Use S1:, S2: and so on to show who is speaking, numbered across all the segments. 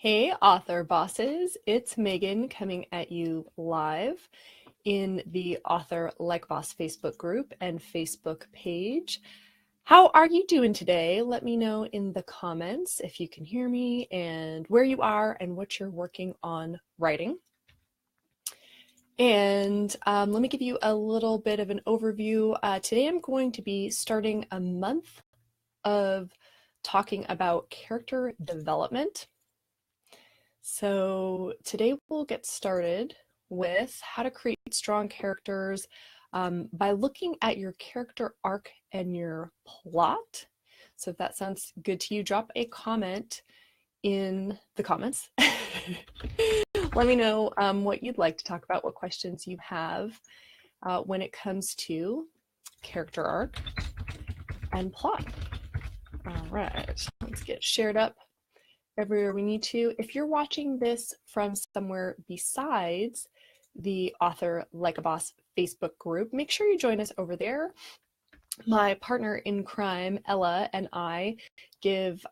S1: Hey, author bosses, it's Megan coming at you live in the Author Like Boss Facebook group and Facebook page. How are you doing today? Let me know in the comments if you can hear me and where you are and what you're working on writing. And let me give you a little bit of an overview. Today I'm going to be starting a month of talking about character development. So today we'll get started with how to create strong characters by looking at your character arc and your plot. So if that sounds good to you, drop a comment in the comments. Let me know what you'd like to talk about, what questions you have when it comes to character arc and plot. All right, let's get shared up everywhere we need to. If you're watching this from somewhere besides the Author Like a Boss Facebook group, make sure you join us over there. My partner in crime, Ella, and I give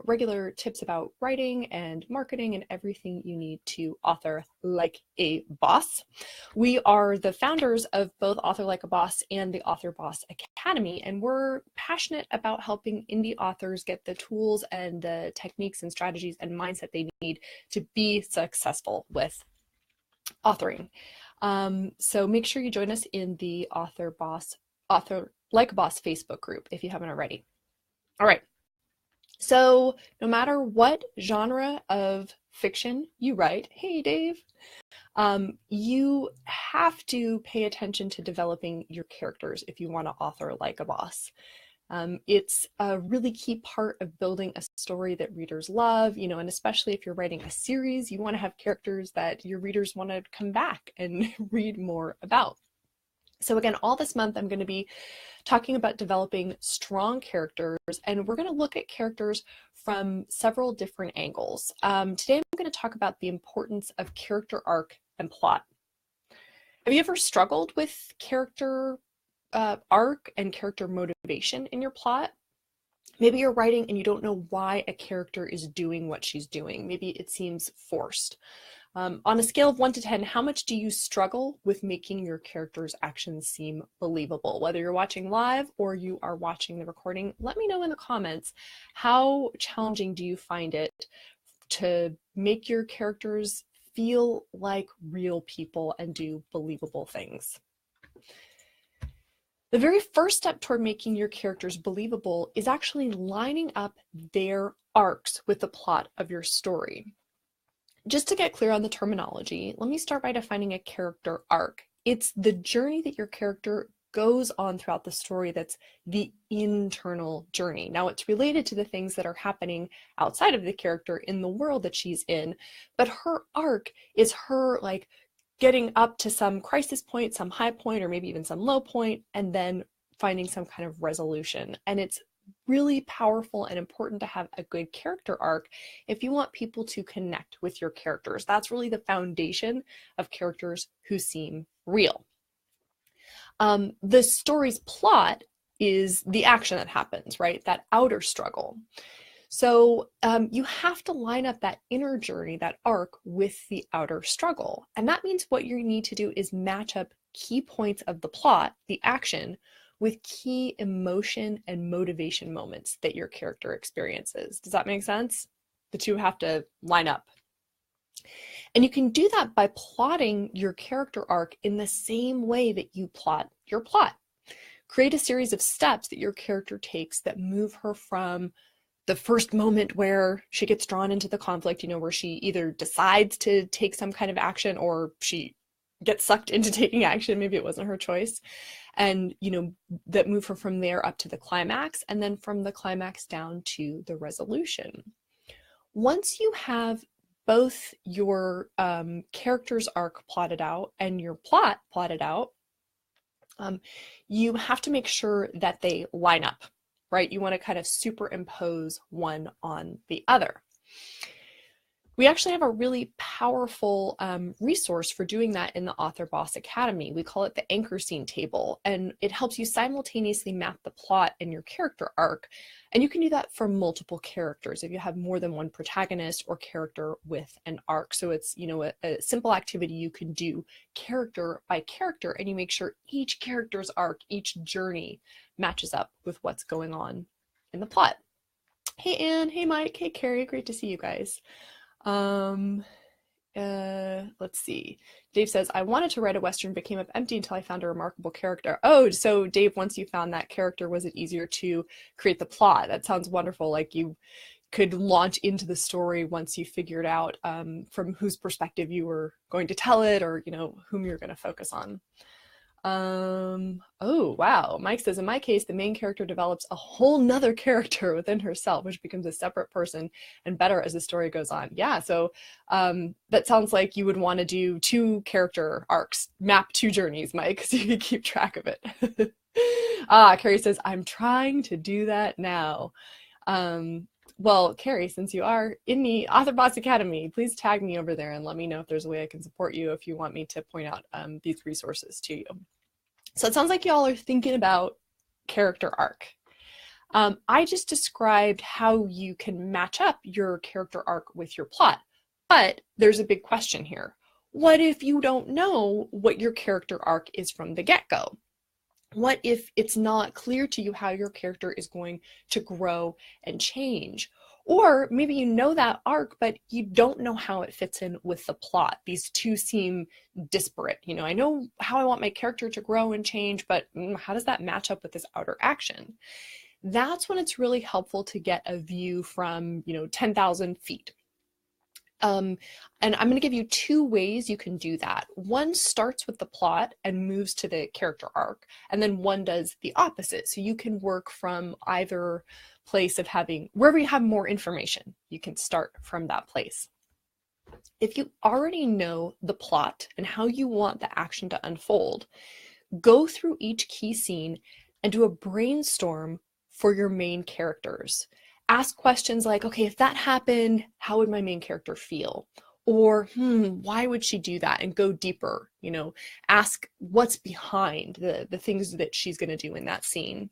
S1: regular tips about writing and marketing and everything you need to author like a boss. We are the founders of both Author Like a Boss and the Author Boss Academy, and we're passionate about helping indie authors get the tools and the techniques and strategies and mindset they need to be successful with authoring. So make sure you join us in the Author Like a Boss Facebook group if you haven't already. All right. So no matter what genre of fiction you write, hey Dave, you have to pay attention to developing your characters if you want to author like a boss. It's a really key part of building a story that readers love, and especially if you're writing a series, you want to have characters that your readers want to come back and read more about. So again, all this month, I'm going to be talking about developing strong characters, and we're going to look at characters from several different angles. Today, I'm going to talk about the importance of character arc and plot. Have you ever struggled with character arc and character motivation in your plot? Maybe you're writing and you don't know why a character is doing what she's doing. Maybe it seems forced. On a scale of 1 to 10, how much do you struggle with making your character's actions seem believable? Whether you're watching live or you are watching the recording, let me know in the comments, how challenging do you find it to make your characters feel like real people and do believable things? The very first step toward making your characters believable is actually lining up their arcs with the plot of your story. Just to get clear on the terminology, let me start by defining a character arc. It's the journey that your character goes on throughout the story that's the internal journey. Now, it's related to the things that are happening outside of the character in the world that she's in, but her arc is her getting up to some crisis point, some high point, or maybe even some low point, and then finding some kind of resolution. And it's really powerful and important to have a good character arc if you want people to connect with your characters. That's really the foundation of characters who seem real. The story's plot is the action that happens, right? That outer struggle. So you have to line up that inner journey, that arc, with the outer struggle. And that means what you need to do is match up key points of the plot, the action, with key emotion and motivation moments that your character experiences. Does that make sense? The two have to line up. And you can do that by plotting your character arc in the same way that you plot your plot. Create a series of steps that your character takes that move her from the first moment where she gets drawn into the conflict, where she either decides to take some kind of action or she gets sucked into taking action. Maybe it wasn't her choice. And, that move her from there up to the climax, and then from the climax down to the resolution. Once you have both your character's arc plotted out and your plot plotted out, you have to make sure that they line up, right? You want to kind of superimpose one on the other. We actually have a really powerful resource for doing that in the Author Boss Academy. We call it the anchor scene table, and it helps you simultaneously map the plot and your character arc. And you can do that for multiple characters if you have more than one protagonist or character with an arc. So it's, you know, a simple activity you can do character by character, and you make sure each character's arc, each journey matches up with what's going on in the plot. Hey Anne, hey Mike, hey Carrie, great to see you guys. Let's see. Dave says, I wanted to write a Western but came up empty until I found a remarkable character. Oh, so Dave, once you found that character, was it easier to create the plot? That sounds wonderful. Like you could launch into the story once you figured out from whose perspective you were going to tell it, or, you know, whom you're going to focus on. Oh, wow. Mike says, in my case, the main character develops a whole nother character within herself, which becomes a separate person and better as the story goes on. Yeah, so that sounds like you would want to do 2 character arcs, map 2 journeys, Mike, so you can keep track of it. Carrie says, I'm trying to do that now. Well, Carrie, since you are in the Author Boss Academy, please tag me over there and let me know if there's a way I can support you if you want me to point out these resources to you. So it sounds like y'all are thinking about character arc. I just described how you can match up your character arc with your plot, but there's a big question here. What if you don't know what your character arc is from the get-go? What if it's not clear to you how your character is going to grow and change? Or maybe you know that arc, but you don't know how it fits in with the plot. These two seem disparate. You know, I know how I want my character to grow and change, but how does that match up with this outer action? That's when it's really helpful to get a view from, 10,000 feet. And I'm going to give you 2 ways you can do that. One starts with the plot and moves to the character arc, and then one does the opposite. So you can work from either place of having, wherever you have more information, you can start from that place. If you already know the plot and how you want the action to unfold, go through each key scene and do a brainstorm for your main characters. Ask questions like, okay, if that happened, how would my main character feel? Or, why would she do that? And go deeper, ask what's behind the things that she's going to do in that scene.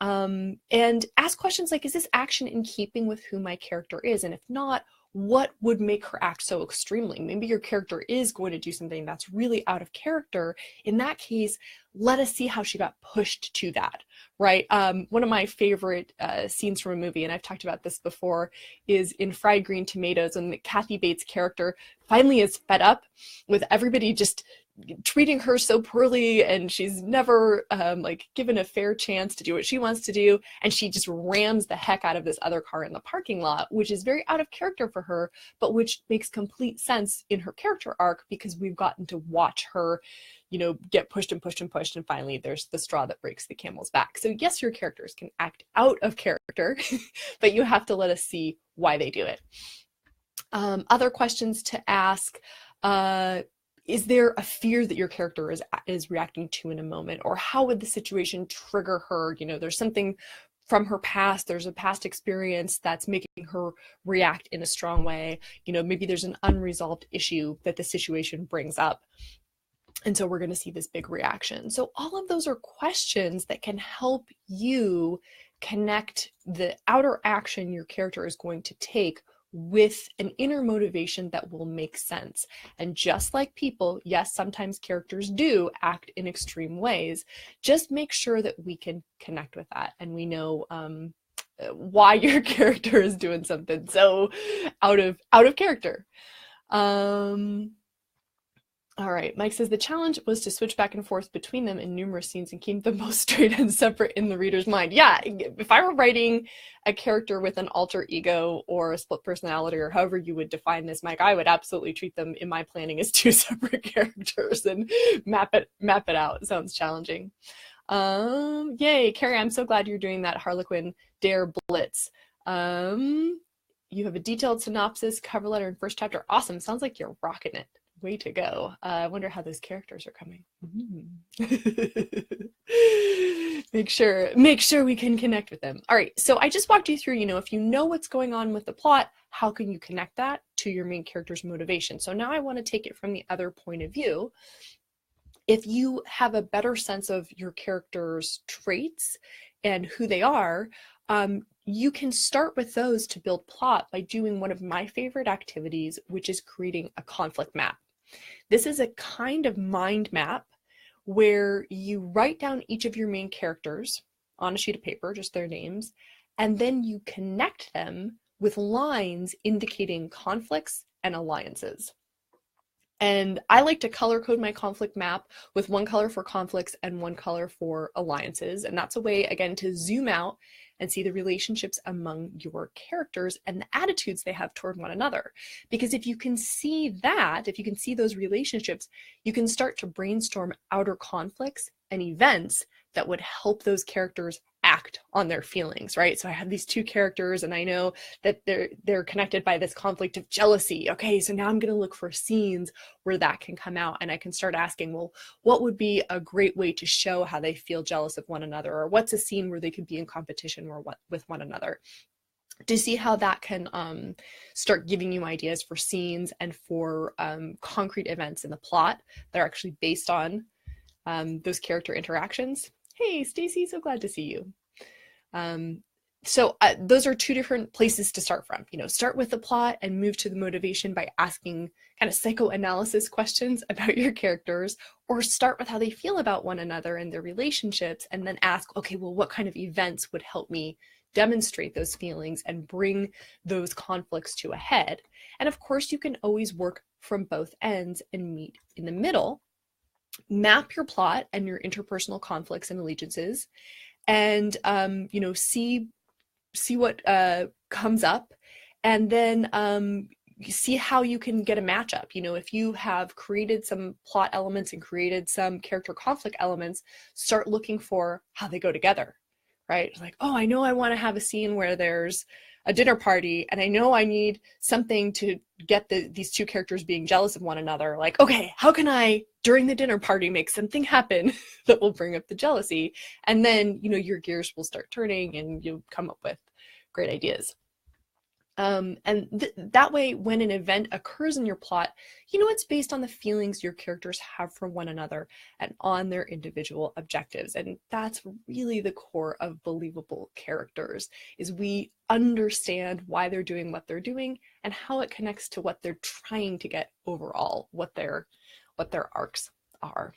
S1: And ask questions like, is this action in keeping with who my character is? And if not, what would make her act so extremely? Maybe your character is going to do something that's really out of character. In that case, let us see how she got pushed to that, right? One of my favorite scenes from a movie, and I've talked about this before, is in Fried Green Tomatoes, when Kathy Bates' character finally is fed up with everybody just treating her so poorly, and she's never given a fair chance to do what she wants to do, and she just rams the heck out of this other car in the parking lot, which is very out of character for her, but which makes complete sense in her character arc because we've gotten to watch her get pushed and pushed and pushed, and finally there's the straw that breaks the camel's back. So yes, your characters can act out of character, but you have to let us see why they do it. Other questions to ask, is there a fear that your character is reacting to in a moment? Or how would the situation trigger her? There's something from her past, there's a past experience that's making her react in a strong way. Maybe there's an unresolved issue that the situation brings up. And so we're going to see this big reaction. So all of those are questions that can help you connect the outer action your character is going to take with an inner motivation that will make sense. And just like people, yes, sometimes characters do act in extreme ways. Just make sure that we can connect with that and we know why your character is doing something so out of character. All right, Mike says the challenge was to switch back and forth between them in numerous scenes and keep them both straight and separate in the reader's mind. Yeah, if I were writing a character with an alter ego or a split personality, or however you would define this, Mike, I would absolutely treat them in my planning as 2 separate characters and map it out. It sounds challenging. Yay, Carrie, I'm so glad you're doing that Harlequin Dare Blitz. You have a detailed synopsis, cover letter, and first chapter. Awesome. Sounds like you're rocking it. Way to go. I wonder how those characters are coming. Make sure we can connect with them. All right, so I just walked you through, if you know what's going on with the plot, how can you connect that to your main character's motivation. So now I want to take it from the other point of view. If you have a better sense of your character's traits and who they are, you can start with those to build plot by doing one of my favorite activities, which is creating a conflict map. This is a kind of mind map where you write down each of your main characters on a sheet of paper, just their names, and then you connect them with lines indicating conflicts and alliances. And I like to color code my conflict map with one color for conflicts and one color for alliances. And that's a way, again, to zoom out and see the relationships among your characters and the attitudes they have toward one another. Because if you can see that, if you can see those relationships, you can start to brainstorm outer conflicts and events that would help those characters act on their feelings, right? So I have these two characters and I know that they're connected by this conflict of jealousy. Okay, so now I'm going to look for scenes where that can come out, and I can start asking, well, what would be a great way to show how they feel jealous of one another, or what's a scene where they could be in competition with one another, to see how that can start giving you ideas for scenes and for concrete events in the plot that are actually based on those character interactions. Hey, Stacy, so glad to see you. So those are two different places to start from. Start with the plot and move to the motivation by asking kind of psychoanalysis questions about your characters, or start with how they feel about one another and their relationships, and then ask, okay, well, what kind of events would help me demonstrate those feelings and bring those conflicts to a head? And of course, you can always work from both ends and meet in the middle. Map your plot and your interpersonal conflicts and allegiances, and see what comes up, and then see how you can get a matchup. If you have created some plot elements and created some character conflict elements, start looking for how they go together, right? Like, oh, I know I want to have a scene where there's a dinner party, and I know I need something to get these two characters being jealous of one another. Like, okay, how can I, during the dinner party, make something happen that will bring up the jealousy? And then, your gears will start turning and you'll come up with great ideas. And that way, when an event occurs in your plot, it's based on the feelings your characters have for one another and on their individual objectives. And that's really the core of believable characters, is we understand why they're doing what they're doing and how it connects to what they're trying to get overall, what their arcs are.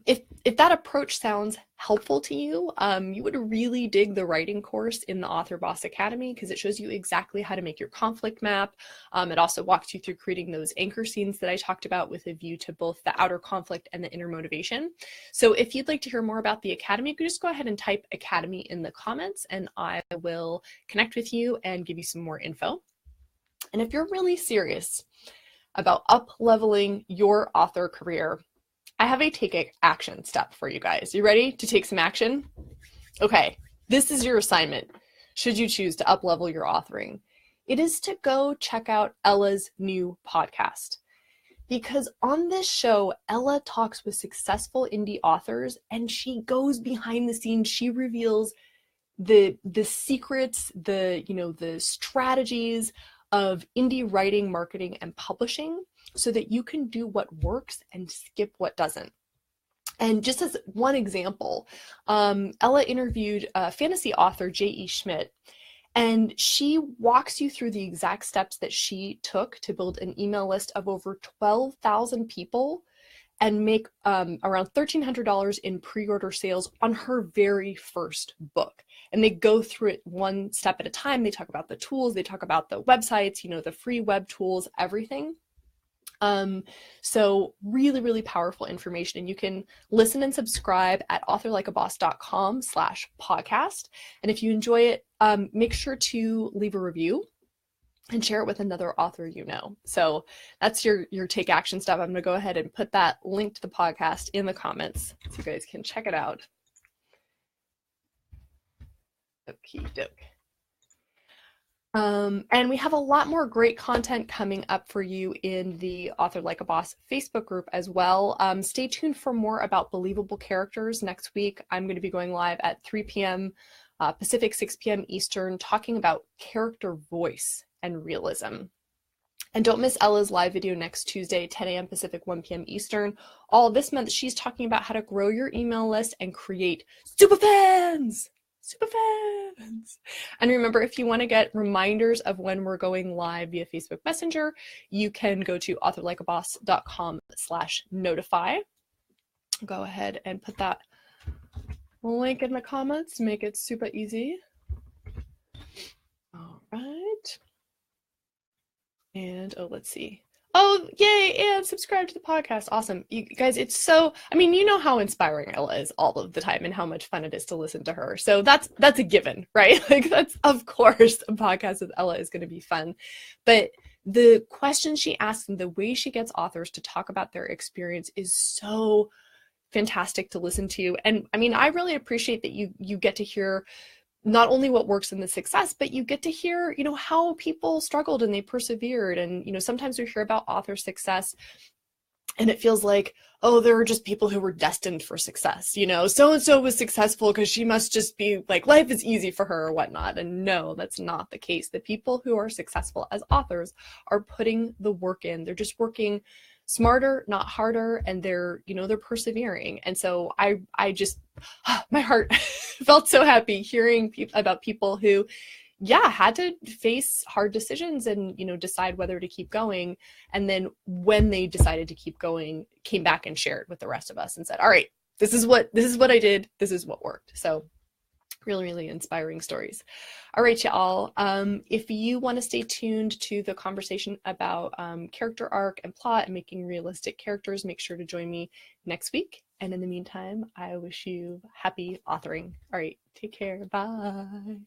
S1: If that approach sounds helpful to you, you would really dig the writing course in the Author Boss Academy, because it shows you exactly how to make your conflict map. It also walks you through creating those anchor scenes that I talked about with a view to both the outer conflict and the inner motivation. So if you'd like to hear more about the Academy, you can just go ahead and type Academy in the comments, and I will connect with you and give you some more info. And if you're really serious about up-leveling your author career, I have a take action step for you guys. You ready to take some action? Okay, this is your assignment, should you choose to up-level your authoring. It is to go check out Ella's new podcast. Because on this show, Ella talks with successful indie authors, and she goes behind the scenes. She reveals the secrets, the strategies of indie writing, marketing, and publishing, so that you can do what works and skip what doesn't. And just as one example, Ella interviewed fantasy author J.E. Schmidt, and she walks you through the exact steps that she took to build an email list of over 12,000 people and make around $1,300 in pre-order sales on her very first book. And they go through it one step at a time. They talk about the tools, they talk about the websites, the free web tools, everything. So really, really powerful information. And you can listen and subscribe at authorlikeaboss.com/podcast. And if you enjoy it, make sure to leave a review and share it with another author you know. So that's your take action step. I'm going to go ahead and put that link to the podcast in the comments so you guys can check it out. Okie doke. And we have a lot more great content coming up for you in the Author Like a Boss Facebook group as well. Stay tuned for more about believable characters next week. I'm going to be going live at 3 p.m. Pacific, 6 p.m. Eastern, talking about character voice and realism. And don't miss Ella's live video next Tuesday, 10 a.m. Pacific, 1 p.m. Eastern. All this month, she's talking about how to grow your email list and create superfans. Superfans. And remember, if you want to get reminders of when we're going live via Facebook Messenger, you can go to authorlikeaboss.com/notify. Go ahead and put that link in the comments to make it super easy. All right. And let's see. Oh, yay, and subscribe to the podcast. Awesome. You guys, it's so, I mean, you know how inspiring Ella is all of the time and how much fun it is to listen to her. So that's a given, right? Like that's, of course, a podcast with Ella is going to be fun. But the questions she asks and the way she gets authors to talk about their experience is so fantastic to listen to. And I mean, I really appreciate that you get to hear not only what works in the success, but you get to hear, you know, how people struggled and they persevered. And, you know, sometimes we hear about author success and it feels like, oh, there are just people who were destined for success. You know, so-and-so was successful because she must just be like, life is easy for her or whatnot. And no, that's not the case. The people who are successful as authors are putting the work in. They're just working smarter, not harder, and they're persevering. And so I just, my heart felt so happy hearing about people who, yeah, had to face hard decisions and, you know, decide whether to keep going. And then when they decided to keep going, came back and shared with the rest of us and said, all right, this is what I did. This is what worked. So really, really inspiring stories. All right, y'all. If you want to stay tuned to the conversation about character arc and plot and making realistic characters, make sure to join me next week. And in the meantime, I wish you happy authoring. All right, take care. Bye.